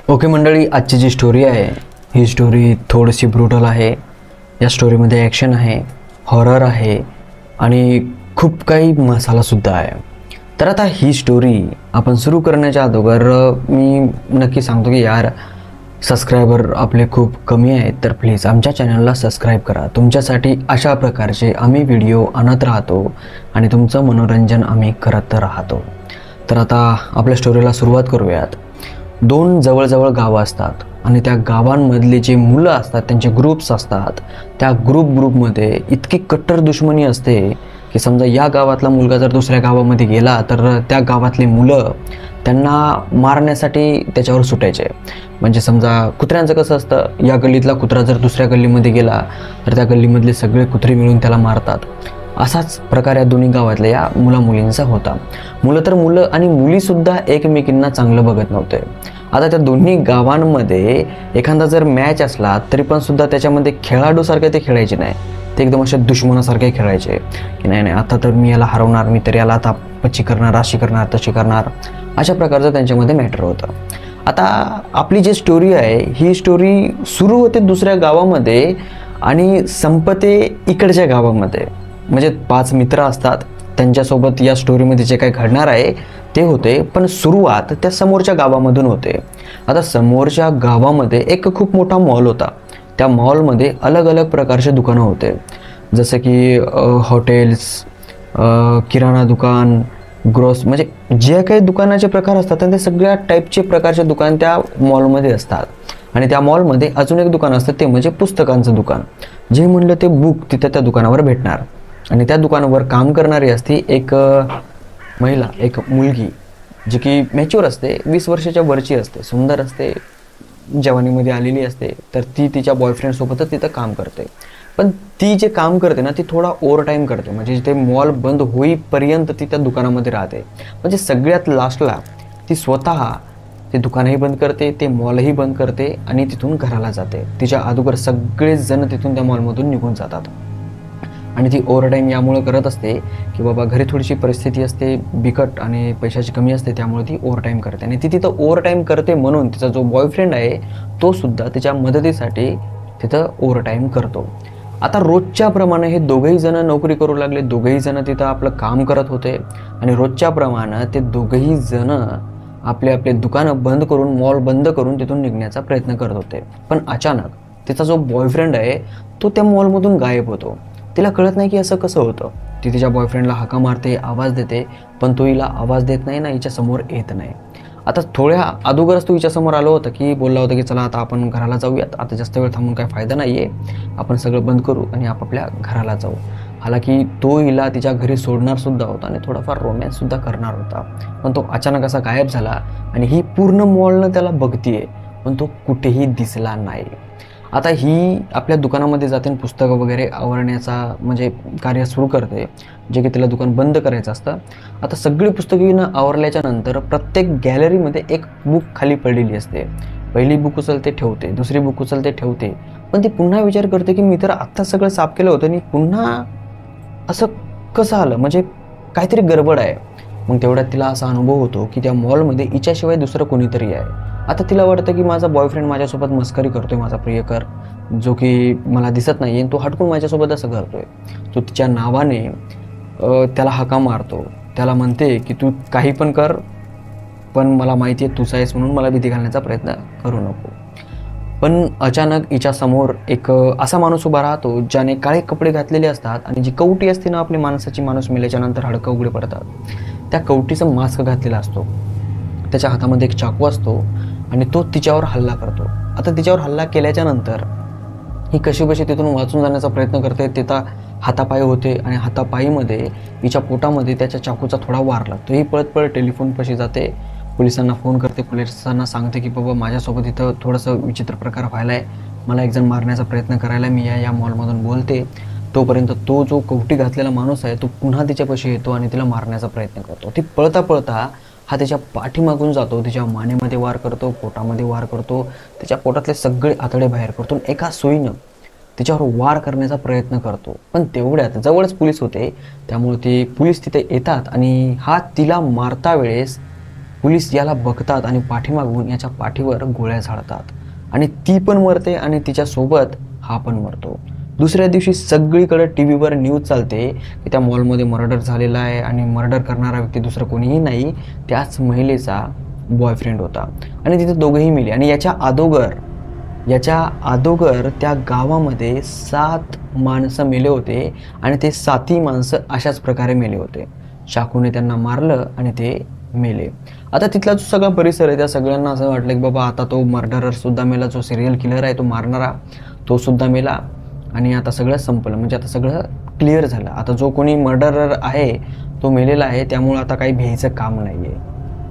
Okay मंडळी, आजची जी story आहे ही स्टोरी थोडीशी ब्रुटल आहे. या स्टोरीमध्ये ॲक्शन आहे, हॉरर आहे आणि खूप काही मसालासुद्धा आहे. तर आता ही स्टोरी आपण सुरू करण्याच्या अगोदर मी नक्की सांगतो की यार सबस्क्रायबर आपले खूप कमी आहेत, तर प्लीज आमच्या चॅनलला सबस्क्राईब करा. तुमच्यासाठी अशा प्रकारचे आम्ही व्हिडिओ आणत राहतो आणि तुमचं मनोरंजन आम्ही करत राहतो. तर आता आपल्या स्टोरीला सुरुवात करूयात. दोन जवळजवळ गावं असतात आणि त्या गावांमधले जे मुलं असतात त्यांचे ग्रुप्स असतात. त्या ग्रुपमध्ये इतकी कट्टर दुश्मनी असते की समजा या गावातला मुलगा जर दुसऱ्या गावामध्ये गेला तर त्या गावातली मुलं त्यांना मारण्यासाठी त्याच्यावर सुटायचे. म्हणजे समजा कुत्र्यांचं कसं असतं, या गल्लीतला कुत्रा जर दुसऱ्या गल्लीमध्ये गेला तर त्या गल्लीमधले सगळे कुत्रे मिळून त्याला मारतात. असाच प्रकार या दोन्ही गावातल्या या मुलींचा होता. मुलं आणि मुलीसुद्धा एकमेकींना चांगलं बघत नव्हते. आता त्या दोन्ही गावांमध्ये एखादा जर मॅच असला तरी पण सुद्धा त्याच्यामध्ये खेळाडूसारखे ते खेळायचे नाही. ते एकदम असे दुश्मनासारखे खेळायचे की नाही आता तर मी याला हरवणार, मी तर याला आता पच्ची करणार, अशी करणार, तशी करणार. अशा प्रकारचं त्यांच्यामध्ये मॅटर होतं. आता आपली जी स्टोरी आहे ही स्टोरी सुरू होते दुसऱ्या गावामध्ये आणि संपते इकडच्या गावामध्ये. म्हणजे 5 मित्र असतात, त्यांच्यासोबत या स्टोरीमध्ये जे काही घडणार आहे ते होते, पण सुरुवात त्या समोरच्या गावामधून होते. आता समोरच्या गावामध्ये एक खूप मोठा मॉल होता. त्या मॉलमध्ये अलग अलग प्रकारचे दुकानं होते, जसं की हॉटेल्स, किराणा दुकान, म्हणजे जे काही दुकानाचे प्रकार असतात ते सगळ्या टाईपचे प्रकारचे दुकान त्या मॉलमध्ये असतात. आणि त्या मॉलमध्ये अजून एक दुकान असतं, ते म्हणजे पुस्तकांचं दुकान. जे म्हणलं ते बुक तिथं त्या दुकानावर भेटणार. आणि त्या दुकानावर काम करणारी असते एक महिला, एक मुलगी जी की मॅच्युअर असते, 20 वर्षाच्या वरची असते, सुंदर असते, जवानीमध्ये आलेली असते. तर ती तिच्या बॉयफ्रेंडसोबतच तिथं काम करते. पण ती जे काम करते ना ती थोडा ओव्हर टाईम करते. म्हणजे ते मॉल बंद होईपर्यंत ती त्या दुकानामध्ये राहते. म्हणजे सगळ्यात लास्टला ती स्वतः ते दुकानही बंद करते, ते मॉलही बंद करते आणि तिथून घराला जाते. तिच्या अगोदर सगळेच जण तिथून त्या मॉलमधून निघून जातात. आणि ती ओव्हर टाईम यामुळे करत असते की बाबा घरी थोडीशी परिस्थिती असते बिकट आणि पैशाची कमी असते, त्यामुळे ती ओव्हर टाईम करते. आणि ती तिथं ओव्हर टाईम करते म्हणून तिचा जो बॉयफ्रेंड आहे तो सुद्धा तिच्या मदतीसाठी तिथं ओव्हर टाईम करतो. आता रोजच्या प्रमाणे हे दोघंही जण नोकरी करू लागले. दोघंही जण तिथं आपलं काम करत होते आणि रोजच्या प्रमाणे ते दोघंही जण आपले आपले दुकानं बंद करून, मॉल बंद करून तिथून निघण्याचा प्रयत्न करत होते. पण अचानक तिचा जो बॉयफ्रेंड आहे तो त्या मॉलमधून गायब होतो. तिला कळत नाही की असं कसं होतं. ती तिच्या बॉयफ्रेंडला हाका मारते, आवाज देते, पण तो हिला आवाज देत नाही ना, हिच्या समोर येत नाही. आता थोड्या अगोदरच तो हिच्यासमोर आलो होता की बोलला होता की चला आता आपण घराला जाऊयात, आता जास्त वेळ थांबून काय फायदा नाही आहे, आपण सगळं बंद करू आणि आपापल्या घराला जाऊ. हालाकी तो हिला तिच्या घरी सोडणार सुद्धा होता आणि थोडाफार रोमॅन्ससुद्धा करणार होता. पण तो अचानक असा गायब झाला आणि ही पूर्ण मॉलनं त्याला बघतीये पण तो कुठेही दिसला नाही. आता ही आपल्या दुकानामध्ये जाते, पुस्तकं वगैरे आवरण्याचा म्हणजे कार्य सुरू करते, जे की तिला दुकान बंद करायचं असतं. आता सगळी पुस्तकं आवरल्याच्या नंतर प्रत्येक गॅलरीमध्ये एक बुक खाली पडलेली असते. पहिली बुक उचलते ठेवते, दुसरी बुक उचलते ठेवते, पण ती पुन्हा विचार करते की मी तर आत्ता सगळं साफ केलं होतं आणि पुन्हा असं कसं आलं, म्हणजे काहीतरी गडबड आहे. मग तेवढ्यात तिला असा अनुभव होतो की त्या मॉलमध्ये हिच्याशिवाय दुसरं कोणीतरी आहे. आता तिला वाटतं की माझा बॉयफ्रेंड माझ्यासोबत मस्करी करतोय, माझा प्रियकर जो की मला दिसत नाही आहे, तो हटकून माझ्यासोबत असं करतोय. तो तिच्या नावाने त्याला हाका मारतो, त्याला म्हणते की तू काही पण कर, पण मला माहिती आहे तूच आहेस म्हणून मला भीती घालण्याचा प्रयत्न करू नको. पण अचानक हिच्या समोर एक असा माणूस उभा राहतो ज्याने काळे कपडे घातलेले असतात आणि जी कवटी असते ना आपली माणसाची, माणूस मेल्याच्या नंतर हाडकं उघडे पडतात, त्या कवटीचं मास्क घातलेला असतो. त्याच्या हातामध्ये एक चाकू असतो आणि तो तिच्यावर हल्ला करतो. आता तिच्यावर हल्ला केल्याच्या नंतर ही कशीबशी तिथून वाचून जाण्याचा प्रयत्न करते. तिथं हातापायी होते आणि हातापायीमध्ये हिच्या पोटामध्ये त्याच्या चाकूचा थोडा वार लागतो. ही पळत पळत टेलिफोनपाशी जाते, पोलिसांना फोन करते, पोलिसांना सांगते की बाबा माझ्यासोबत इथं थोडंसं विचित्र प्रकार व्हायला आहे, मला एक जण मारण्याचा प्रयत्न करायला, मी या मॉलमधून बोलते. तोपर्यंत तो जो कवटी घातलेला माणूस आहे तो पुन्हा तिच्यापाशी येतो आणि तिला मारण्याचा प्रयत्न करतो. ती पळता पळता हा तिच्या पाठीमागून जातो, तिच्या मानेमध्ये वार करतो, पोटामध्ये वार करतो, तिच्या पोटातले सगळे आतडे बाहेर करतो, एका सुईनं तिच्यावर वार करण्याचा प्रयत्न करतो. पण तेवढ्यात जवळच पोलीस होते, त्यामुळे ते पोलीस तिथे येतात आणि हा तिला मारता वेळेस पोलीस याला बघतात आणि पाठीमागून याच्या पाठीवर गोळ्या झाडतात आणि ती पण मरते आणि तिच्यासोबत हा पण मरतो. दुसऱ्या दिवशी सगळीकडे टी व्हीवर न्यूज चालते की त्या मॉलमध्ये मर्डर झालेला आहे आणि मर्डर करणारा व्यक्ती दुसरं कोणीही नाही, त्याच महिलेचा बॉयफ्रेंड होता आणि तिथे दोघंही मेले. आणि याच्या अगोदर त्या गावामध्ये 7 माणसं मेले होते आणि ते 7ही माणसं अशाच प्रकारे मेले होते. चाकूने त्यांना मारलं आणि ते मेले. आता तिथला जो सगळा परिसर आहे त्या सगळ्यांना असं वाटलं की बाबा आता तो मर्डरर सुद्धा मेला, जो सिरियल किलर आहे तो मारणारा तो सुद्धा मेला आणि आता सगळं संपलं, म्हणजे आता सगळं क्लिअर झालं. आता जो कोणी मर्डरर आहे तो मेलेला आहे, त्यामुळं आता काही भ्यायचं काम नाही आहे.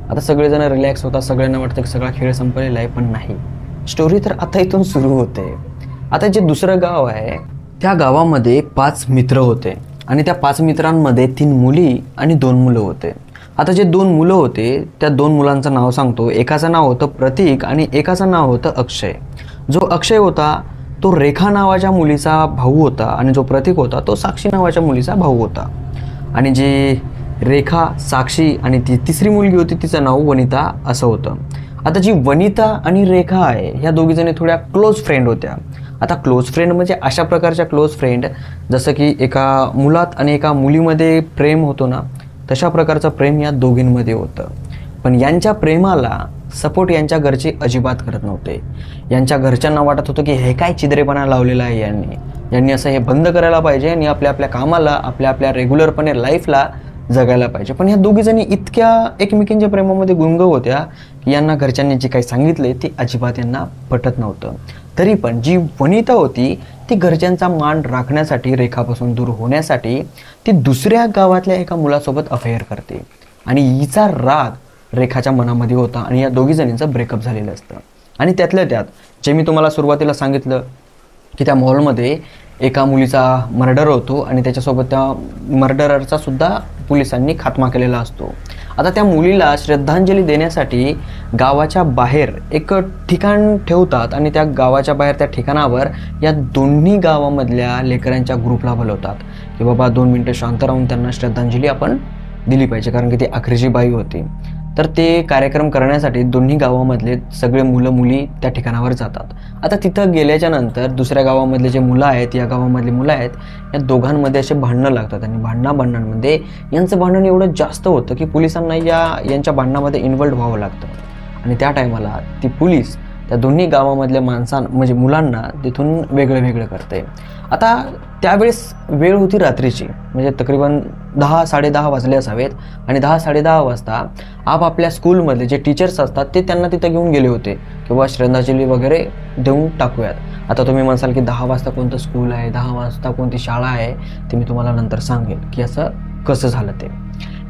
आता सगळेजण रिलॅक्स होतात, सगळ्यांना वाटतं की सगळा खेळ संपलेला आहे, पण नाही. स्टोरी तर आता इथून सुरू होते. आता जे दुसरं गाव आहे त्या गावामध्ये 5 मित्र होते आणि त्या 5 मित्रांमध्ये 3 मुली आणि 2 मुलं होते. आता जे 2 मुलं होते त्या 2 मुलांचं नाव सांगतो. एकाचं नाव होतं प्रतीक आणि एकाचं नाव होतं अक्षय. जो अक्षय होता तो रेखा नावाच्या मुलीचा भाऊ होता आणि जो प्रतीक होता तो साक्षी नावाच्या मुलीचा भाऊ होता. आणि जे रेखा, साक्षी आणि ती तिसरी मुलगी होती तिचं नाव वनिता असं होतं. आता जी वनिता आणि रेखा आहे ह्या दोघीजणी थोड्या क्लोज फ्रेंड होत्या. आता क्लोज फ्रेंड म्हणजे अशा प्रकारच्या क्लोज फ्रेंड जसं की एका मुलात आणि एका मुलीमध्ये प्रेम होतो ना, तशा प्रकारचं प्रेम या दोघींमध्ये होतं. पण यांच्या प्रेमाला सपोर्ट यांच्या घरचे अजिबात करत नव्हते. यांच्या घरच्यांना वाटत होतं की हे काय चिद्रेपणा लावलेला आहे यांनी असं हे बंद करायला पाहिजे आणि आपल्या कामाला आपल्या रेग्युलरपणे लाईफला जगायला पाहिजे. पण ह्या दोघीजणी इतक्या एकमेकींच्या प्रेमामध्ये गुंग होत्या की यांना घरच्यांनी जे काही सांगितले ते अजिबात यांना पटत नव्हतं. तरी पण जी वनिता होती ती घरच्यांचा मान राखण्यासाठी, रेखापासून दूर होण्यासाठी ती दुसऱ्या गावातल्या एका मुलासोबत अफेअर करते आणि हिचा राग रेखाच्या मनामध्ये होता आणि या दोघीजणींचं ब्रेकअप झालेलं असतं. आणि त्यातल्या त्यात जे मी तुम्हाला सुरुवातीला सांगितलं की त्या मॉलमध्ये एका मुलीचा मर्डर होतो आणि त्याच्यासोबत त्या मर्डररचा सुद्धा पोलिसांनी खात्मा केलेला असतो. आता त्या मुलीला श्रद्धांजली देण्यासाठी गावाच्या बाहेर एक ठिकाण ठेवतात आणि त्या गावाच्या बाहेर त्या ठिकाणावर या दोन्ही गावामधल्या लेकरांच्या ग्रुपला बोलवतात की बाबा 2 मिनटं शांत राहून त्यांना श्रद्धांजली आपण दिली पाहिजे, कारण की ती आखरीची बाई होती. तर ते कार्यक्रम करण्यासाठी दोन्ही गावामधले सगळे मुलं मुली त्या ठिकाणावर जातात. आता तिथं गेल्याच्या नंतर दुसऱ्या गावामधले जे मुलं आहेत, या गावामधली मुलं आहेत, या दोघांमध्ये असे भांडणं लागतात आणि भांडणांमध्ये यांचं भांडण एवढं जास्त होतं की पोलिसांना यांच्या भांडणामध्ये इन्व्हॉल्व व्हावं लागतं. आणि त्या टायमाला ती पोलीस त्या दोन्ही गावामधल्या म्हणजे मुलांना तिथून वेगळं करते. आता त्यावेळेस वेळ होती रात्रीची, म्हणजे तकरीबन 10-10:30 वाजले असावेत आणि 10-10:30 वाजता आपल्या स्कूलमधले जे टीचर्स असतात ते त्यांना तिथं घेऊन गेले होते किंवा श्रद्धांजली वगैरे देऊन टाकूयात. आता तुम्ही म्हणसाल की 10 वाजता कोणतं स्कूल आहे, 10 वाजता कोणती शाळा आहे, ते मी तुम्हाला नंतर सांगेल की असं कसं झालं ते.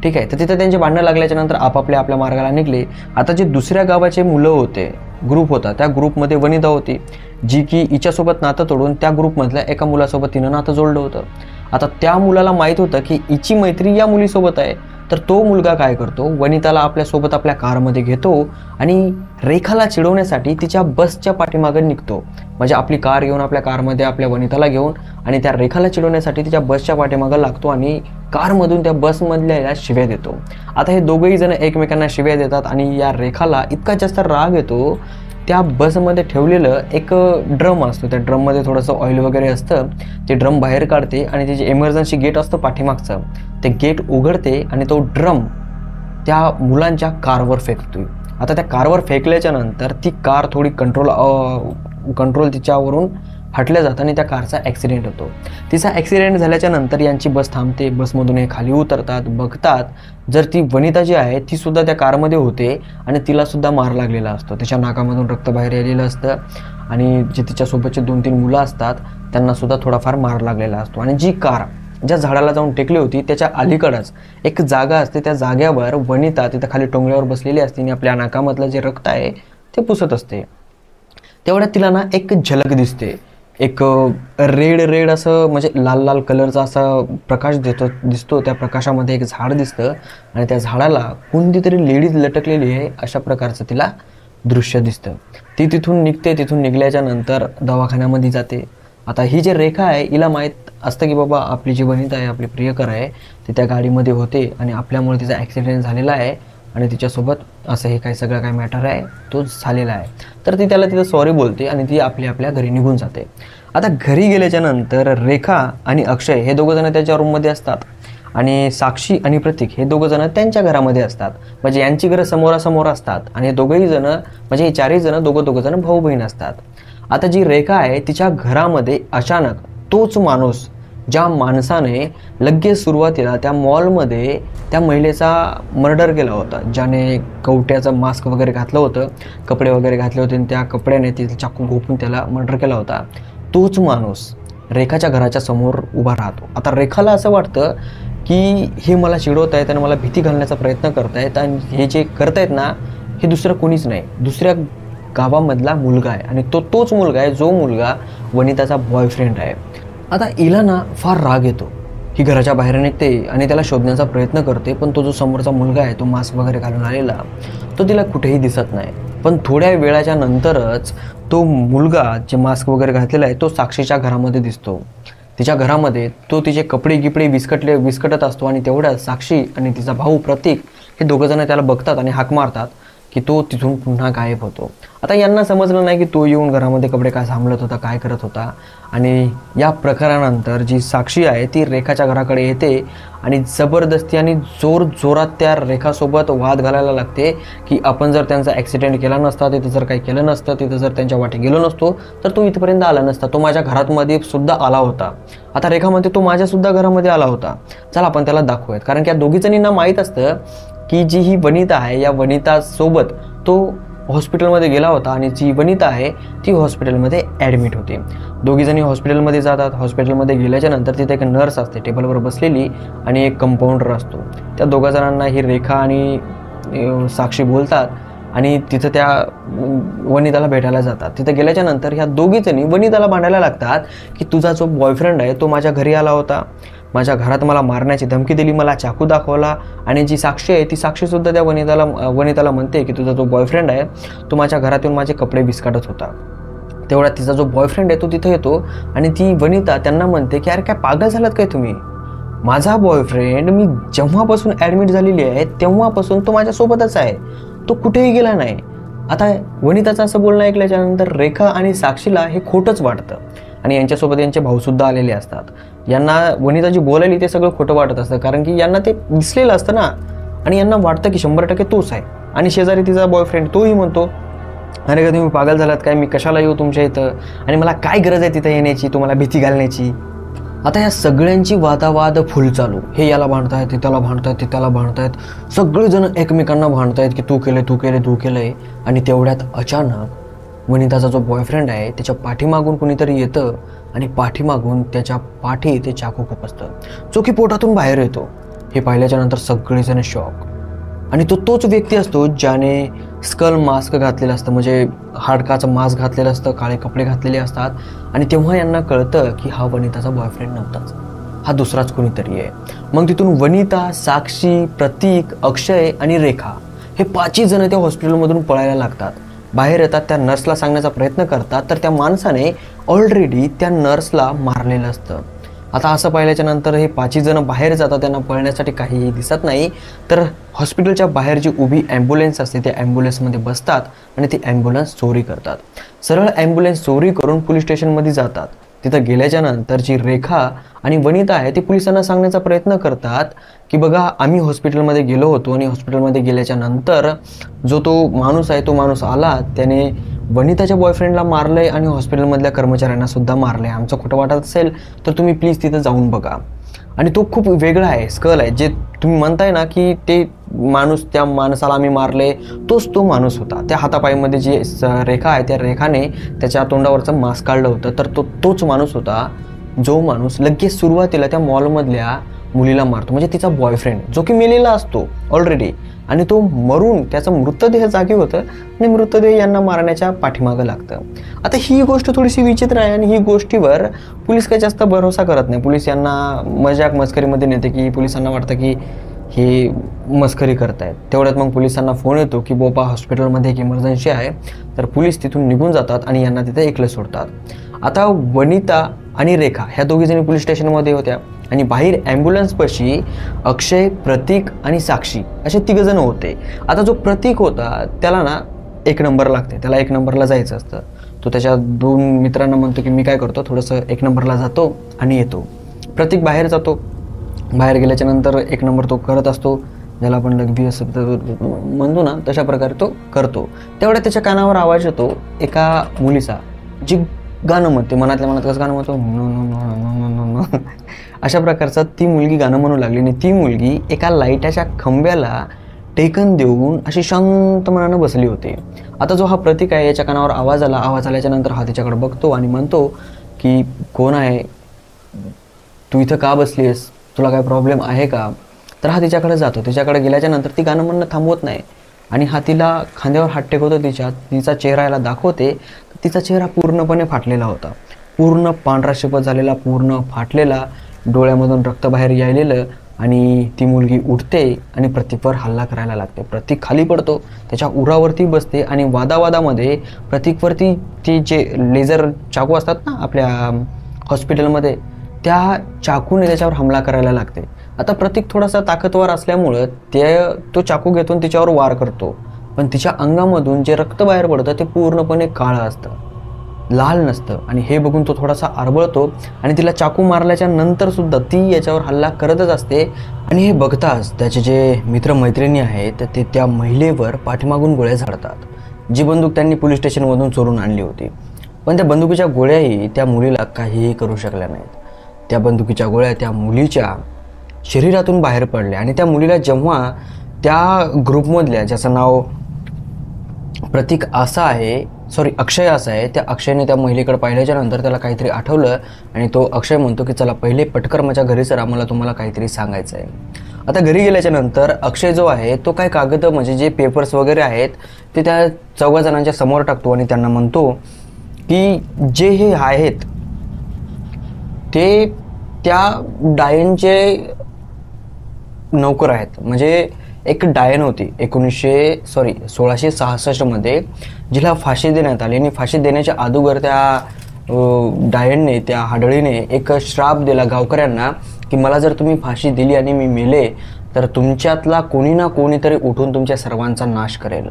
ठीक आहे. तर तिथं त्यांचे भांडणं लागल्याच्या नंतर आपल्या मार्गाला निघले. आता जे दुसऱ्या गावाचे मुलं होते, ग्रुप होता, त्या ग्रुपमध्ये वनिता होती जी की हिच्यासोबत नातं तोडून त्या ग्रुपमधल्या एका मुलासोबत तिनं नातं जोडलं होतं. आता त्या मुलाला माहीत होतं की हिची मैत्री या मुलीसोबत आहे. तर तो मुलगा काय करतो, वनिताला आपल्यासोबत आपल्या कारमध्ये घेतो आणि रेखाला चिडवण्यासाठी तिच्या बसच्या पाठीमागं निघतो. म्हणजे आपली कार घेऊन आपल्या कारमध्ये आपल्या वनिताला घेऊन आणि त्या रेखाला चिडवण्यासाठी तिच्या बसच्या पाठीमागं लागतो आणि कारमधून त्या बसमधल्या शिव्या देतो. आता हे दोघंही जण एकमेकांना शिव्या देतात आणि या रेखाला इतका जास्त राग येतो, त्या बसमध्ये ठेवलेलं एक ड्रम असतो, त्या ड्रममध्ये थोडंसं ऑइल वगैरे असतं, ते ड्रम बाहेर काढते आणि ते जे इमर्जन्सी गेट असतं पाठीमागचं ते गेट उघडते आणि तो ड्रम त्या मुलांच्या कारवर फेकतोय. आता त्या कारवर फेकल्याच्या नंतर ती कार थोडी कंट्रोल तिच्यावरून हटल्या जातं आणि त्या कारचा ॲक्सिडेंट होतो. तिचा ॲक्सिडेंट झाल्याच्या नंतर यांची बस थांबते. बसमधून हे खाली उतरतात, बघतात जर ती वनिता जी आहे ती सुद्धा त्या कारमध्ये होते आणि तिला सुद्धा मार लागलेला असतो. तिच्या नाकामधून रक्त बाहेर आलेलं असतं आणि जे तिच्यासोबतचे 2-3 मुलं असतात त्यांना सुद्धा थोडाफार मार लागलेला असतो. आणि जी कार ज्या झाडाला जाऊन टेकली होती त्याच्या अलीकडंच एक जागा असते, त्या जागेवर वनिता तिथं खाली टोंगल्यावर बसलेली असते आणि आपल्या नाकामधलं जे रक्त आहे ते पुसत असते. तेवढ्यात तिला ना एक झलक दिसते, एक रेड असं म्हणजे लाल कलरचा असा प्रकाश दिसतो. त्या प्रकाशामध्ये एक झाड दिसतं आणि त्या झाडाला कोणती तरी लेडीज लटकलेली आहे अशा प्रकारचं तिला दृश्य दिसतं. ती तिथून निघते. तिथून निघल्याच्या नंतर दवाखान्यामध्ये जाते. आता ही जी रेखा आहे हिला माहीत असतं की बाबा आपली जी वनिता आहे, आपली प्रियकर आहे, ती त्या गाडीमध्ये होते आणि आपल्यामुळे तिचा ॲक्सिडेंट झालेला आहे आणि तिच्यासोबत असं हे काय सगळं काय मॅटर आहे तो झालेला आहे. तर ती त्याला तिथं सॉरी बोलते आणि ती आपल्या घरी निघून जाते. आता घरी गेल्याच्या नंतर रेखा आणि अक्षय हे दोघंजणं त्याच्या रूममध्ये असतात आणि साक्षी आणि प्रतीक हे दोघंजणं त्यांच्या घरामध्ये असतात. म्हणजे यांची घरं समोरासमोर असतात आणि दोघंही जण म्हणजे हे चारही जण दोघंजणं भाऊ बहीण असतात. आता जी रेखा आहे तिच्या घरामध्ये अचानक तोच माणूस, ज्या माणसाने लगेच सुरुवातीला त्या मॉलमध्ये त्या महिलेचा मर्डर केला होता, ज्याने कवट्याचं मास्क वगैरे घातलं होतं, कपडे वगैरे घातले होते आणि त्या कपड्याने तिला चाकू घोपून त्याला मर्डर केला होता, तोच माणूस रेखाच्या घराच्या समोर उभा राहतो. आता रेखाला असं वाटतं की हे मला चिडवत आहेत आणि मला भीती घालण्याचा प्रयत्न करतायत आणि हे जे करतायत ना हे दुसरं कोणीच नाही, दुसऱ्या गावामधला मुलगा आहे आणि तोच मुलगा आहे जो मुलगा वनिताचा बॉयफ्रेंड आहे. आता हिला ना फार राग येतो. ही घराच्या बाहेर निघते आणि त्याला शोधण्याचा प्रयत्न करते, पण तो जो समोरचा मुलगा आहे तो मास्क वगैरे घालून आलेला तो तिला कुठेही दिसत नाही. पण थोड्या वेळाच्या नंतरच तो मुलगा जे मास्क वगैरे घातलेला आहे तो साक्षीच्या घरामध्ये दिसतो. तिच्या घरामध्ये तो तिचे कपडे गिपडे विस्कटत असतो आणि तेवढ्यात साक्षी आणि तिचा भाऊ प्रतीक हे दोघंजण त्याला बघतात आणि हाक मारतात की तो तिथून पुन्हा गायब होतो. आता यांना समजलं नाही की तो येऊन घरामध्ये कपडे काय सांभाळत होता, काय करत होता. आणि या प्रकारानंतर जी साक्षी आहे ती रेखाच्या घराकडे येते आणि जबरदस्ती आणि जोरात त्या रेखासोबत वाद घालायला लागते की आपण जर त्यांचा ॲक्सिडेंट केला नसता, तिथं जर काही केलं नसतं, तिथं जर त्यांच्या वाटे गेलो नसतो तर तो इथपर्यंत आला नसता, तो माझ्या घरामध्ये सुद्धा आला होता. आता रेखा म्हणते तो माझ्यासुद्धा घरामध्ये आला होता, चला आपण त्याला दाखवूयात. कारण की या दोघीजणींना माहीत असतं की जी ही वनिता आहे या वनितासोबत तो हॉस्पिटलमध्ये गेला होता आणि जी वनिता आहे ती हॉस्पिटलमध्ये ॲडमिट होती. दोघीजणी हॉस्पिटलमध्ये जातात. हॉस्पिटलमध्ये गेल्याच्या नंतर तिथे एक नर्स असते टेबलवर बसलेली आणि एक कंपाऊंडर असतो. त्या दोघा जणांना ही रेखा आणि साक्षी बोलतात आणि तिथं त्या वनिताला भेटायला जातात. तिथं गेल्याच्या नंतर ह्या दोघीजणी वनिताला भांडायला लागतात की तुझा जो बॉयफ्रेंड आहे तो माझ्या घरी आला होता, माझ्या घरात मला मारण्याची धमकी दिली, मला चाकू दाखवला. आणि जी साक्षी आहे ती साक्षीसुद्धा त्या वनिताला म्हणते की तुझा जो बॉयफ्रेंड आहे तो माझ्या घरात येऊन माझे कपडे विस्कटत होता. तेवढ्यात तिचा जो बॉयफ्रेंड आहे तो तिथं येतो आणि ती वनिता त्यांना म्हणते की अरे काय पागल झालात काय तुम्ही, माझा बॉयफ्रेंड मी जेव्हापासून ॲडमिट झालेली आहे तेव्हापासून तो माझ्यासोबतच आहे, तो कुठेही गेला नाही. आता वनिताचं असं बोलणं ऐकल्याच्यानंतर रेखा आणि साक्षीला हे खोटंच वाटतं आणि यांच्यासोबत यांचे भाऊसुद्धा आलेले असतात. यांना वनिता जी बोलायली ते सगळं खोटं वाटत असतं कारण की यांना ते दिसलेलं असतं ना आणि यांना वाटतं की 100% तोच आहे. आणि शेजारी तिचा बॉयफ्रेंड तोही म्हणतो अरे का तुम्ही पागल झालात काय, मी कशाला येऊ तुमच्या इथं आणि मला काय गरज आहे तिथं येण्याची, तुम्हाला भीती घालण्याची. आता या सगळ्यांची वादावाद फुल चालू. हे याला भांडतायत, ते त्याला भांडतायत, ते त्याला भांडतायत, सगळेजण एकमेकांना भांडतायत की तू केलंय. आणि तेवढ्यात अचानक वनिताचा जो बॉयफ्रेंड आहे त्याच्या पाठीमागून कुणीतरी येतं आणि पाठीमागून त्याच्या पाठी ते चाकू खुपसतं जो की पोटातून बाहेर येतो. हे पाहिल्याच्या नंतर सगळेजण शॉक. आणि तोच व्यक्ती असतो ज्याने स्कल मास्क घातलेलं असतं, म्हणजे हाडकाचं मास्क घातलेलं असतं, काळे कपडे घातलेले असतात. आणि तेव्हा यांना कळतं की हा वनिताचा बॉयफ्रेंड नव्हताच, हा दुसराच कोणीतरी आहे. मग तिथून वनिता, साक्षी, प्रतीक, अक्षय आणि रेखा हे 5ही जण त्या हॉस्पिटलमधून पळायला लागतात. बाहेर येतात, त्या नर्सला सांगण्याचा प्रयत्न करतात तर त्या माणसाने ऑलरेडी त्या नर्सला मारलेलं असतं. आता असं पाहिल्याच्या नंतर हे 5ही जण बाहेर जातात, त्यांना पळण्यासाठी काहीही दिसत नाही. तर हॉस्पिटलच्या बाहेर जी उभी ॲम्ब्युलन्स असते त्या ॲम्ब्युलन्समध्ये बसतात आणि ती ॲम्ब्युलन्स चोरी करतात. सरळ ॲम्ब्युलन्स चोरी करून पोलीस स्टेशनमध्ये जातात. तिथं गेल्याच्या नंतर जी रेखा आणि वनिता आहे ती पोलिसांना सांगण्याचा प्रयत्न करतात की बघा आम्ही हॉस्पिटलमध्ये गेलो होतो आणि हॉस्पिटलमध्ये गेल्याच्या नंतर जो तो माणूस आहे तो माणूस आला, त्याने वनिताच्या बॉयफ्रेंडला मारलंय आणि हॉस्पिटलमधल्या कर्मचाऱ्यांना सुद्धा मारलंय. आमचं खोटं वाटत असेल तर तुम्ही प्लीज तिथं जाऊन बघा. आणि तो खूप वेगळा आहे, स्कल आहे, जे तुम्ही म्हणताय ना की ते माणूस, त्या माणसाला आम्ही मारले तोच तो माणूस होता. त्या हातापायमध्ये जी रेखा आहे त्या रेखाने त्याच्या तोंडावरचं मास्क काढलं होतं, तर तोच माणूस होता जो माणूस लगेच सुरुवातीला त्या मॉलमधल्या मुलीला मारतो, म्हणजे तिचा बॉयफ्रेंड जो की मेलेला असतो ऑलरेडी. आणि तो मरून त्याचा मृतदेह जागी होतं आणि मृतदेह यांना मारण्याच्या पाठीमागं लागतं. आता ही गोष्ट थोडीशी विचित्र आहे आणि ही गोष्टीवर पोलीस काही जास्त भरोसा करत नाही. पोलीस यांना मस्करीमध्ये नेते की पोलिसांना वाटतं की हे मस्करी करतायत. तेवढ्यात मग पोलिसांना फोन येतो की बोपा हॉस्पिटलमध्ये एक इमर्जन्सी आहे. तर पोलीस तिथून निघून जातात आणि यांना तिथे एकलं सोडतात. आता वनिता आणि रेखा ह्या दोघीजणी पोलीस स्टेशनमध्ये होत्या आणि बाहेर ॲम्ब्युलन्सपाशी अक्षय, प्रतीक आणि साक्षी असे 3 जण होते. आता जो प्रतीक होता त्याला ना 1 नंबर लागते, त्याला 1 नंबरला जायचं असतं. तो त्याच्या 2 मित्रांना म्हणतो की मी काय करतो, थोडंसं 1 नंबरला जातो आणि येतो. प्रतीक बाहेर जातो. बाहेर गेल्याच्या नंतर 1 नंबर तो करत असतो, ज्याला आपण लगबी असं म्हणतो ना तशा प्रकारे तो करतो. तेवढ्या त्याच्या कानावर आवाज येतो एका मुलीचा, जी गाणं म्हणते, मनातल्या मनात कसं गाणं म्हणतो, no no no no no no no अशा प्रकारचं ती मुलगी गाणं म्हणू लागली. आणि ती मुलगी एका लाईटाच्या खंब्याला टेकन देऊन अशी शांत मनानं बसली होती. आता जो हा प्रतीक आहे याच्या कानावर आवाज आल्याच्या नंतर हा तिच्याकडे बघतो आणि म्हणतो की कोण आहे, तू इथं का बसली आहेस, तुला काय प्रॉब्लेम आहे का. तर हा तिच्याकडे जातो. तिच्याकडे गेल्याच्या नंतर ती गाणं म्हणणं थांबवत नाही आणि हा तिला खांद्यावर हात टेकवतो, तिचा चेहरा याला दाखवते. तिचा चेहरा पूर्णपणे फाटलेला होता, पूर्ण पांढरा शिपत झालेला, पूर्ण फाटलेला, डोळ्यामधून रक्त बाहेर यायलेलं. आणि ती मुलगी उठते आणि प्रतीकवर हल्ला करायला लागते. प्रतीक खाली पडतो, त्याच्या उरावरती बसते आणि वादावादामध्ये प्रतीकवरती ती जे लेझर चाकू असतात ना आपल्या हॉस्पिटलमध्ये, त्या चाकूने त्याच्यावर हमला करायला लागते. आता प्रतीक थोडासा ताकदवर असल्यामुळं तो चाकू घेऊन तिच्यावर वार करतो. पण तिच्या अंगामधून जे रक्त बाहेर पडतं ते पूर्णपणे काळं असतं, लाल नसतं. आणि हे बघून तो थोडासा आरबळतो आणि तिला चाकू मारल्याच्या नंतर सुद्धा ती याच्यावर हल्ला करतच असते. आणि हे बघताच त्याचे जे मित्रमैत्रिणी आहेत ते त्या महिलेवर पाठीमागून गोळ्या झाडतात, जी बंदूक त्यांनी पोलीस स्टेशनमधून चोरून आणली होती. पण त्या बंदुकीच्या गोळ्याही त्या मुलीला काहीही करू शकल्या नाहीत. त्या बंदुकीच्या गोळ्या त्या मुलीच्या शरीरातून बाहेर पडल्या. आणि त्या मुलीला जेव्हा त्या ग्रुपमधल्या, ज्याचं नाव प्रतीक असं आहे, अक्षय असं आहे, त्या अक्षयने त्या महिलेकडे पाहिल्याच्या नंतर त्याला काहीतरी आठवलं आणि तो अक्षय म्हणतो की चला पहिले पटकर माझ्या घरी सर, आम्हाला तुम्हाला काहीतरी सांगायचं आहे. आता घरी गेल्याच्या नंतर अक्षय जो आहे तो काय कागद, म्हणजे जे पेपर्स वगैरे आहेत ते त्या 4 जणांच्या समोर टाकतो आणि त्यांना म्हणतो की जे हे आहेत ते त्या डायनचे नौकर आहेत. म्हणजे एक डायन होती 1666 मध्ये, जिला फाशी देण्यात आली. आणि फाशी देण्याच्या अगोदर त्या डायनने, त्या हाडळीने एक श्राप दिला गावकऱ्यांना की मला जर तुम्ही फाशी दिली आणि मी मेले तर तुमच्यातला कोणी ना कोणीतरी उठून तुमच्या सर्वांचा नाश करेल.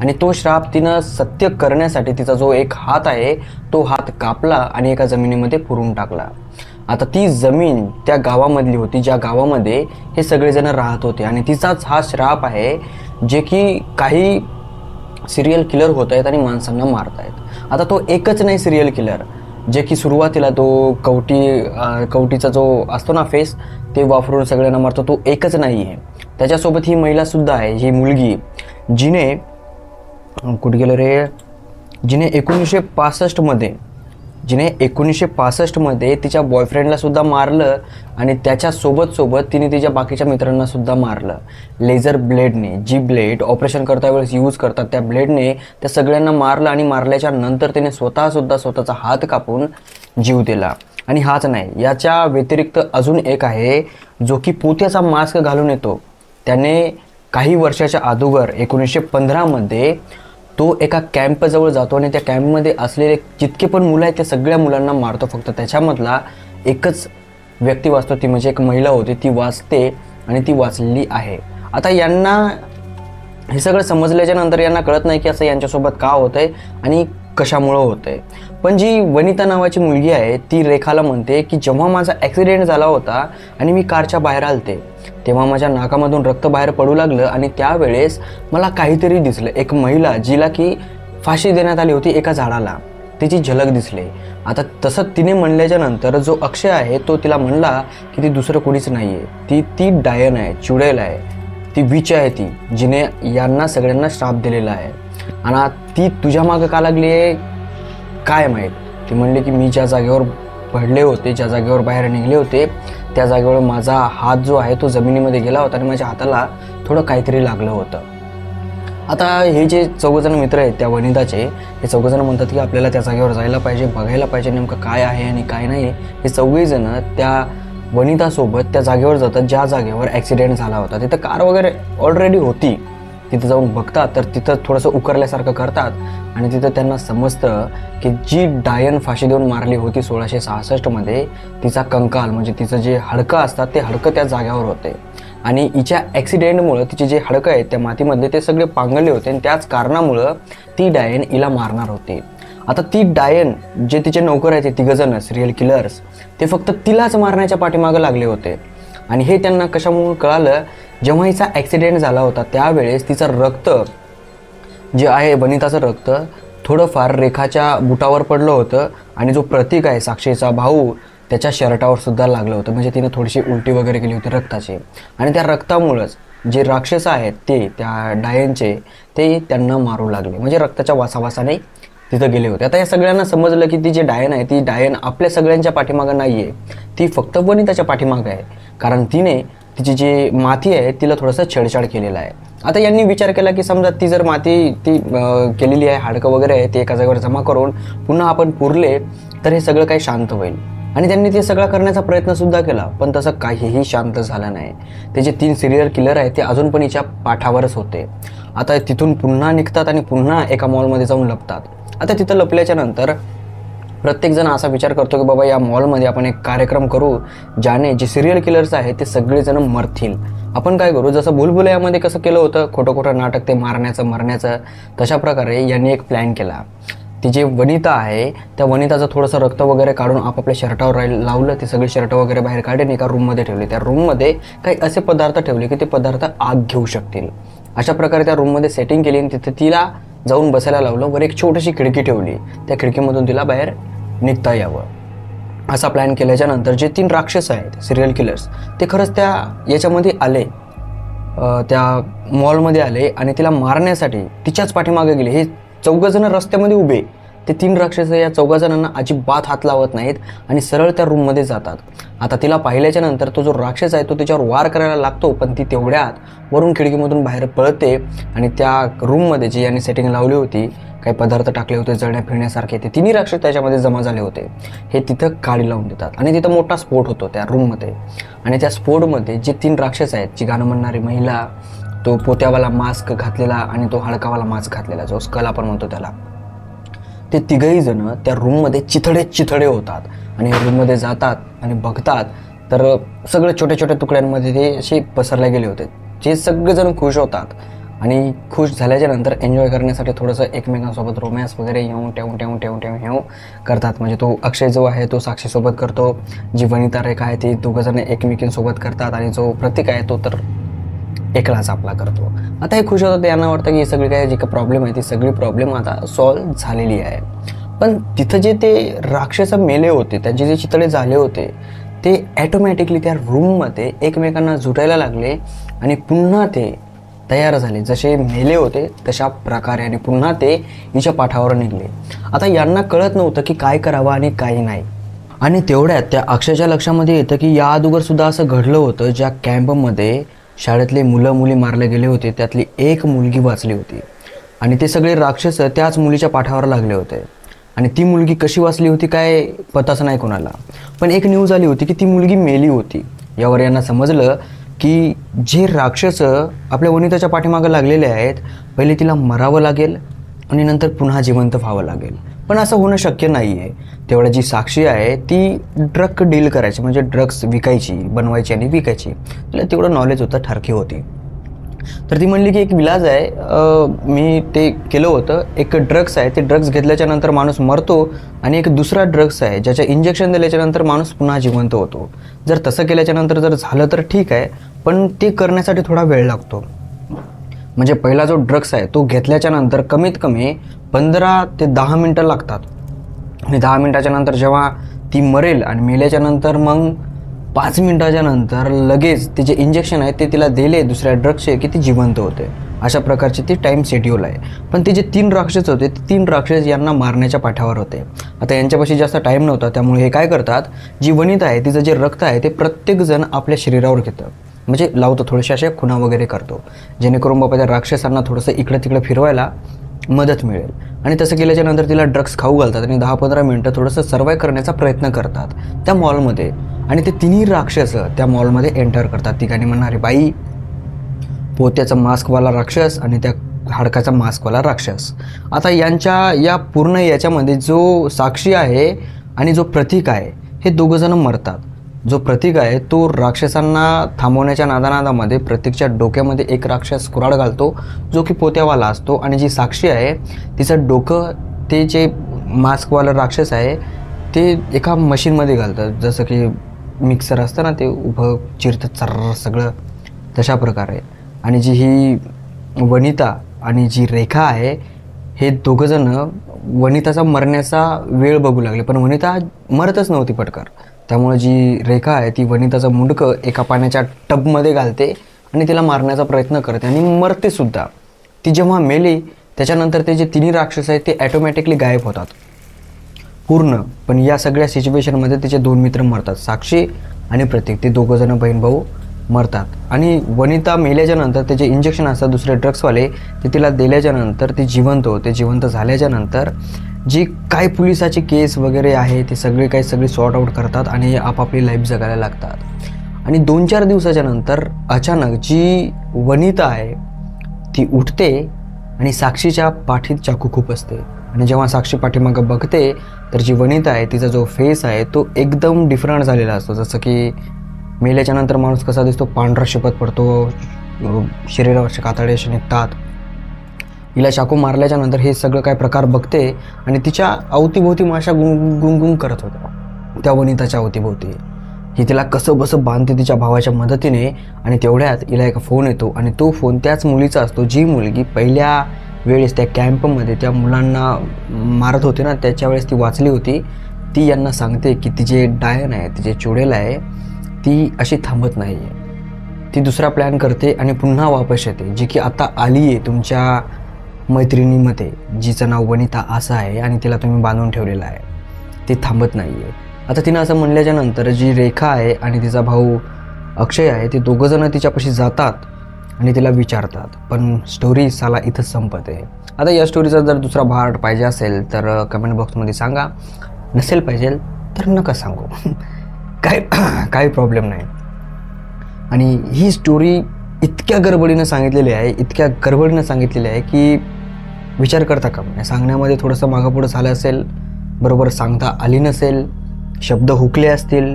आणि तो श्राप तिनं सत्य करण्यासाठी तिचा जो एक हात आहे तो हात कापला आणि एका जमिनीमध्ये पुरून टाकला. आता ती जमीन त्या गावामधली होती, ज्या गावामध्ये हे सगळेजण राहत होते. आणि तिचाच हा श्राप आहे जे की काही सिरियल किलर होत आहेत आणि माणसांना मारत आहेत. आता तो एकच नाही सिरियल किलर, जे की सुरुवातीला तो कवटीचा जो असतो ना फेस, ते वापरून सगळ्यांना मारतो, तो एकच नाही आहे. त्याच्यासोबत ही महिलासुद्धा आहे, ही मुलगी, जिने कुठे गेलं रे, जिने 1965 मध्ये तिच्या बॉयफ्रेंडला सुद्धा मारलं आणि त्याच्यासोबत तिने तिच्या बाकीच्या मित्रांना सुद्धा मारलं. लेझर ब्लेडने, जी ब्लेड ऑपरेशन करता वेळेस यूज करतात त्या ब्लेडने त्या सगळ्यांना मारलं. आणि मारल्याच्या नंतर तिने स्वतःचा हात कापून जीव दिला. आणि हाच नाही, याच्या व्यतिरिक्त अजून एक आहे जो की पोत्याचा मास्क घालून येतो. त्याने काही वर्षाच्या अगोदर 1915 मध्ये तो एका कॅम्पजवळ जातो आणि त्या कॅम्पमध्ये असलेले जितके पण मुलं आहेत त्या सगळ्या मुलांना मारतो. फक्त त्याच्यामधला एकच व्यक्ती वाचतो, ती म्हणजे एक महिला होती, ती वाचते आणि ती वाचलेली आहे. आता यांना हे सगळं समजल्याच्या नंतर यांना कळत नाही की असं यांच्यासोबत का होतंय आणि कशामुळं होतंय. पण जी वनिता नावाची मुलगी आहे ती रेखाला म्हणते की जेव्हा माझा ॲक्सिडेंट झाला होता आणि मी कारच्या बाहेर आलते तेव्हा माझ्या नाकामधून रक्त बाहेर पडू लागलं आणि त्यावेळेस मला काहीतरी दिसलं. एक महिला जिला की फाशी देण्यात आली होती एका झाडाला, तिची झलक दिसली. आता तसं तिने म्हणल्याच्या नंतर जो अक्षय आहे तो तिला म्हणला की ती दुसरं कोणीच नाही आहे, ती डायन आहे, चुडेल आहे, ती विच आहे, ती जिने यांना सगळ्यांना श्राप दिलेला आहे. आणि ती तुझ्या मागं का लागली आहे काय माहीत. ती म्हणली की मी ज्या जागेवर पडले होते, ज्या जागेवर बाहेर निघले होते त्या जागेवर माझा हात जो आहे तो जमिनीमध्ये गेला होता आणि माझ्या हाताला थोडं काहीतरी लागलं होतं. आता हे जे 4 जण मित्र आहेत त्या वनिताचे, हे 4 जण म्हणतात की आपल्याला त्या जागेवर जायला पाहिजे, बघायला पाहिजे नेमकं काय आहे आणि काय नाही. हे 4 जण त्या वनितासोबत त्या जागेवर जातात ज्या जागेवर ॲक्सिडेंट झाला होता. तिथं कार वगैरे ऑलरेडी होती तिथं जाऊन बघतात तर तिथं थोडंसं उकरल्यासारखं करतात आणि तिथं त्यांना समजतं की जी डायन फाशी देऊन मारली होती 1666मध्ये, तिचा कंकाल म्हणजे तिचं जे हाडकं असतात ते हाडकं त्या जाग्यावर होते आणि हिच्या ॲक्सिडेंटमुळं तिचे जे हाडकं आहेत त्या मातीमध्ये ते सगळे पांगळले होते आणि त्याच कारणामुळं ती डायन हिला मारणार होती. आता ती डायन जे तिचे नौकर आहेत ते तिघंजण सिरियल किलर्स ते फक्त तिलाच मारण्याच्या पाठीमागं लागले होते आणि हे त्यांना कशामुळे कळालं, जेव्हा हिचा ॲक्सिडेंट झाला होता त्यावेळेस तिचं रक्त जे आहे वनिताचं रक्त थोडंफार रेखाच्या बुटावर पडलं होतं आणि जो प्रतीक आहे साक्षीचा भाऊ त्याच्या शर्टावर सुद्धा लागलं होतं. म्हणजे तिने थोडीशी उलटी वगैरे केली होती रक्ताची आणि त्या रक्तामुळंच जे राक्षस आहेत ते त्या डायनचे ते त्यांना मारू लागले, म्हणजे रक्ताच्या वासावासाने तिथं गेले होते. आता या सगळ्यांना समजलं की ती जे डायन आहे ती डायन आपल्या सगळ्यांच्या पाठीमागं नाही आहे, ती फक्त वनिताच्या पाठीमागं आहे, कारण तिने तिची जी माती आहे तिला थोडंसं छेडछाड केलेला आहे. आता यांनी विचार केला की समजा ती जर माती ती केलेली आहे, हाडकं वगैरे आहे ते एका जागेवर जमा करून पुन्हा आपण पुरले तर हे सगळं काही शांत होईल आणि त्यांनी ते सगळं करण्याचा प्रयत्नसुद्धा केला, पण तसं काहीही शांत झालं नाही. ते जे 3 सिरियल किलर आहेत ते अजून पण हिच्या पाठावरच होते. आता तिथून पुन्हा निघतात आणि पुन्हा एका मॉलमध्ये जाऊन लपतात. आता तिथं लपल्याच्या नंतर प्रत्येकजण असा विचार करतो की बाबा या मॉलमध्ये आपण एक कार्यक्रम करू ज्याने जे सिरियल किलर्स आहेत ते सगळेजण मरतील. आपण काय करू, जसं भूलभुलैयामध्ये कसं केलं होतं खोटं खोटं नाटक ते मारण्याचं मरण्याचं, तशा प्रकारे यांनी एक प्लॅन केला. ती जे वनिता आहे त्या वनिताचं थोडंसं रक्त वगैरे काढून आपापल्या शर्टावर लावलं, ते सगळे शर्ट वगैरे बाहेर काढून एका रूममध्ये ठेवले. त्या रूममध्ये काही असे पदार्थ ठेवले की ते पदार्थ आग घेऊ शकतील. अशा प्रकारे त्या रूममध्ये सेटिंग केली आणि तिथे तिला जाऊन बसायला लावलं. वर एक छोटीशी खिडकी ठेवली, त्या खिडकीमधून तिला बाहेर निघता यावं. असा प्लॅन केल्याच्या नंतर जे 3 राक्षस आहेत सिरियल किलर्स ते खरंच त्या याच्यामध्ये आले, त्या मॉलमध्ये आले आणि तिला मारण्यासाठी तिच्याच पाठीमागे गेले. हे 4 जण रस्त्यामध्ये उभे, ते 3 राक्षस या 4 जणांना अजिबात हात लावत नाहीत आणि सरळ त्या रूममध्ये जातात. आता तिला पाहिल्याच्या नंतर तो जो राक्षस आहे तो तिच्यावर वार करायला लागतो, पण ती तेवढ्यात वरून खिडकीमधून बाहेर पळते आणि त्या रूममध्ये जी यांनी सेटिंग लावली होती, काही पदार्थ टाकले होते जळण्या फिरण्यासारखे, ते 3 राक्षस त्याच्यामध्ये जमा झाले होते. हे तिथं काडी लावून देतात आणि तिथं मोठा स्फोट होतो त्या रूममध्ये. आणि त्या स्फोटमध्ये जे 3 राक्षस आहेत, जी गाणं म्हणणारी महिला, तो पोत्यावाला मास्क घातलेला आणि तो हडकावाला मास्क घातलेला जो स्कल आपण म्हणतो त्याला, ते तिघही जण त्या रूममध्ये चिथडे होतात आणि रूममध्ये जातात आणि बघतात तर सगळे छोट्या छोट्या तुकड्यांमध्ये ते असे पसरले गेले होते. जे सगळेजण खुश होतात आणि खुश झाल्याच्या नंतर एन्जॉय करण्यासाठी थोडंसं एकमेकांसोबत रोमॅन्स वगैरे येऊन ठेवून करतात. म्हणजे तो अक्षय जो आहे तो साक्षीसोबत करतो, जी वनिता रेखा आहे ती दोघंजण एकमेकींसोबत करतात आणि जो प्रतीक आहे तो तर एकलाच आपला करतो. आता हे खुश होतं, यांना वाटतं की ही सगळी काय जी काही प्रॉब्लेम आहे ती सगळी प्रॉब्लेम आता सॉल्व्ह झालेली आहे. पण तिथं जे ते राक्षस मेले होते, त्यांचे जे चितळे झाले होते, ते ॲटोमॅटिकली त्या रूममध्ये एकमेकांना जुटायला लागले आणि पुन्हा ते तयार झाले. जसे मेले होते तशा प्रकारे आणि पुन्हा ते हिच्या पाठावर निघले. आता यांना कळत नव्हतं की काय करावं आणि काही नाही. आणि तेवढ्यात त्या अक्षयच्या लक्षामध्ये येतं की या अगोदर सुद्धा असं घडलं होतं, ज्या कॅम्पमध्ये शाळेतले मुलं मुली मारले गेले होते त्यातली एक मुलगी वाचली होती आणि ते सगळे राक्षस त्याच मुलीच्या पाठावर लागले होते. आणि ती मुलगी कशी वाचली होती काय पताच नाही कोणाला, पण एक न्यूज आली होती की ती मुलगी मेली होती. यावर यांना समजलं की जे राक्षस आपल्या वनिताच्या पाठीमागं लागलेले आहेत, पहिले तिला मरावं लागेल आणि नंतर पुन्हा जिवंत व्हावं लागेल. पण असं होणं शक्य नाही आहे. तेवढं जी साक्षी आहे ती ड्रग डील करायची, म्हणजे ड्रग्स विकायची, बनवायची आणि विकायची, तिला तेवढं नॉलेज होतं, ठरकी होती. तर ती म्हणली की एक विलाज आहे, मी ते केलं होतं, एक ड्रग्स आहे, ते ड्रग्स घेतल्याच्या नंतर माणूस मरतो आणि एक दुसरा ड्रग्स आहे ज्याच्या इंजेक्शन दिल्याच्या नंतर माणूस पुन्हा जिवंत होतो. जर तसं केल्याच्या नंतर जर झालं तर ठीक आहे, पण ते करण्यासाठी थोडा वेळ लागतो. म्हणजे पहिला जो ड्रग्स आहे तो घेतल्याच्या नंतर कमीत कमी 15 ते 10 मिनटं लागतात आणि 10 मिनटाच्या नंतर जेव्हा ती मरेल आणि मेल्याच्या नंतर मग 5 मिनटाच्या नंतर लगेच ते जे इंजेक्शन आहे ते तिला दिले दुसऱ्या ड्रग्सचे की ती जिवंत होते. अशा प्रकारची ती टाईम शेड्यूल आहे. पण ते जे 3 राक्षस होते ते 3 राक्षस यांना मारण्याच्या पाठावर होते. आता यांच्यापाशी जास्त टाईम नव्हता, त्यामुळे हे काय करतात, जी वनिता आहे तिचं जे रक्त आहे ते प्रत्येकजण आपल्या शरीरावर घेतं, म्हणजे लावतो, थोडेसे असे खुणा वगैरे करतो, जेणेकरून बाबा त्या राक्षसांना थोडंसं इकडं तिकडं फिरवायला मदत मिळेल. आणि तसं केल्याच्या नंतर तिला ड्रग्स खाऊ घालतात आणि 10-15 मिनटं थोडंसं सर्वाईव्ह करण्याचा प्रयत्न करतात त्या मॉलमध्ये. आणि ते 3 राक्षस त्या मॉलमध्ये एंटर करतात. ती गाणी म्हणणारी बाई, पोत्याचा मास्कवाला राक्षस आणि त्या हाडकाचा मास्कवाला राक्षस. आता यांच्या या पूर्ण याच्यामध्ये जो साक्षी आहे आणि जो प्रतीक आहे हे दोघंजणं मरतात. जो प्रतीक आहे तो राक्षसांना थांबवण्याच्या नादानादामध्ये प्रतीकच्या डोक्यामध्ये एक राक्षस कुऱ्हाड घालतो जो की पोत्यावाला असतो, आणि जी साक्षी आहे तिचं डोकं ते जे मास्कवाला राक्षस आहे ते एका मशीनमध्ये घालतात, जसं की मिक्सर असतं ना ते उभं चिरतं चर्र सगळं तशा प्रकारे. आणि जी ही वनिता आणि जी रेखा आहे हे दोघंजणं वनिताचा मरण्याचा वेळ बघू लागले, पण वनिता मरतच नव्हती पटकन. त्यामुळे जी रेखा आहे ती वनिताचं मुंडकं एका पाण्याच्या टबमध्ये घालते आणि तिला मारण्याचा प्रयत्न करते आणि मरते सुद्धा. ती जेव्हा मेली त्याच्यानंतर ते जे तिन्ही राक्षस आहेत ते ॲटोमॅटिकली गायब होतात पूर्ण. पण या सगळ्या सिच्युएशनमध्ये तिचे 2 मित्र मरतात, साक्षी आणि प्रतीक. ते दोघंजणं बहीण भाऊ मरतात. आणि वनिता मेल्याच्या नंतर ते जे इंजेक्शन असतात दुसरे ड्रग्सवाले ते तिला दिल्याच्या नंतर ती जिवंत होते. जिवंत झाल्याच्या नंतर जी काय पोलिसाची केस वगैरे आहे ते सगळी सॉर्ट आऊट करतात आणि आपापली लाईफ जगायला लागतात. आणि 2-4 दिवसाच्या नंतर अचानक जी वनिता आहे ती उठते आणि साक्षीच्या पाठीत चाकू खूप असते. आणि जेव्हा साक्षी पाठीमागं बघते तर जी वनिता आहे तिचा जो फेस आहे तो एकदम डिफरंट झालेला असतो. जसं की मेल्याच्या नंतर माणूस कसा दिसतो, पांढरा शिपत पडतो, शरीरावरचे कातडे असे निघतात. हिला चाकू मारल्याच्या नंतर हे सगळं काय प्रकार बघते आणि तिच्या अवतीभोवती माशा गुंगुंग करत होत्या त्या वनिताच्या अवतीभोवती. ही तिला कसं बसं बांधते तिच्या भावाच्या मदतीने. आणि तेवढ्यात हिला एक फोन येतो आणि तो फोन त्याच मुलीचा असतो जी मुलगी पहिल्या वेळेस त्या कॅम्पमध्ये त्या मुलांना मारत होते ना त्याच्या वेळेस ती वाचली होती. ती यांना सांगते की तिचे डायन आहे, तिचे चुडेल आहे, ती अशी थांबत नाही आहे, ती दुसरा प्लॅन करते आणि पुन्हा वापस येते, जी की आता आली आहे तुमच्या मैत्रिणीमध्ये जिचं नाव वनिता असं आहे आणि तिला तुम्ही बांधून ठेवलेलं आहे. ती थांबत नाही आहे. आता तिनं असं म्हणल्याच्या नंतर जी रेखा आहे आणि तिचा भाऊ अक्षय आहे ते दोघंजणं तिच्यापाशी जातात आणि तिला विचारतात. पण स्टोरी साला इथंच संपते. आता या स्टोरीचा जर दुसरा पार्ट पाहिजे असेल तर कमेंट बॉक्समध्ये सांगा, नसेल पाहिजे तर नका सांगू काही प्रॉब्लेम नाही. आणि ही स्टोरी इतक्या गडबडीनं सांगितलेली आहे की विचार करता का नाही. सांगण्यामध्ये थोडंसं मागं पुढं झालं असेल, बरोबर सांगता आली नसेल, शब्द हुकले असतील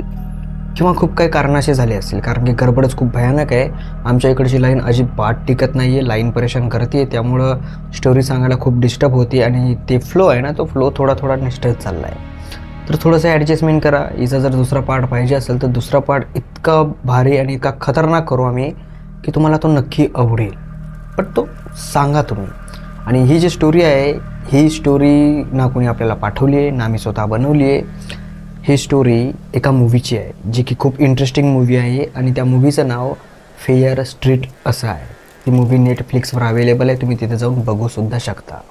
किंवा खूप काही कारणाशी झाले असतील, कारण की गडबडच खूप भयानक आहे. आमच्या इकडची लाईन अजिबात टिकत नाही आहे, लाईन परेशान करते, त्यामुळं स्टोरी सांगायला खूप डिस्टर्ब होती आणि ते फ्लो आहे ना तो फ्लो थोडा निष्ठत चालला आहे. तर थोडंसं ॲडजस्टमेंट करा. हिचा जर दुसरा पार्ट पाहिजे असेल तर दुसरा पार्ट इतका भारी आणि इतका खतरनाक करू आम्ही की तुम्हाला तो नक्की आवडेल, पण तो सांगा तुम्ही. आणि ही जी स्टोरी आहे ही स्टोरी ना कोणी आपल्याला पाठवली आहे ना मी स्वतः बनवली आहे. ही स्टोरी एका मूवीची आहे जी की खूप इंटरेस्टिंग मूवी आहे आणि त्या मूवीचं नाव फेयर स्ट्रीट असं आहे. ती मूवी नेटफ्लिक्सवर अवेलेबल आहे, तुम्ही तिथे जाऊन बघू सुद्धा शकता.